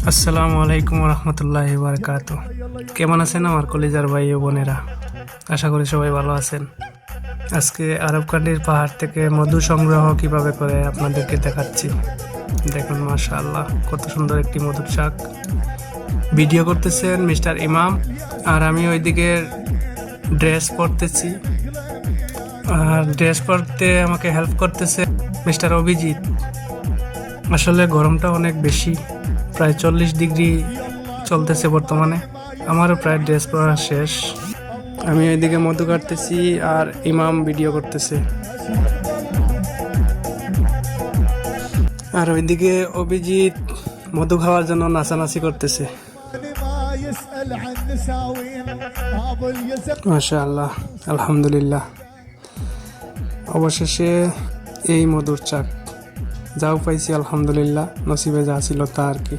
আসসালামু আলাইকুম রহমতুল্লাহি বারাকাতু। কেমন আছেন আমার কলিজার ভাই ও বোনেরা? আশা করি সবাই ভালো আছেন। আজকে আরব কান্ট্রির পাহাড় থেকে মধু সংগ্রহ কিভাবে করে আপনাদেরকে দেখাচ্ছি। দেখুন মাশাআল্লাহ, কত সুন্দর একটি মধুর শাক। ভিডিও করতেছেন মিস্টার ইমাম, আর আমি ওইদিকে ড্রেস পরতেছি। আর ড্রেস পরতে আমাকে হেল্প করতেছে মিস্টার অভিজিৎ। আসলে গরমটা অনেক বেশি, প্রায় 40 ডিগ্রি চলতেছে বর্তমানে। আমারও প্রায় ড্রেস পরা শেষ। আমি এদিকে মধু কাটতেছি আর ইমাম ভিডিও করতেছে। আর ওইদিকে অভিজিৎ মধু খাওয়ার জন্য নাচানাচি করতেছে। মাশাআল্লাহ, আলহামদুলিল্লাহ, অবশেষে এই মধুর চাক যাও পাইছি, আলহামদুলিল্লাহ, নসিবে যা ছিল তা আর কি।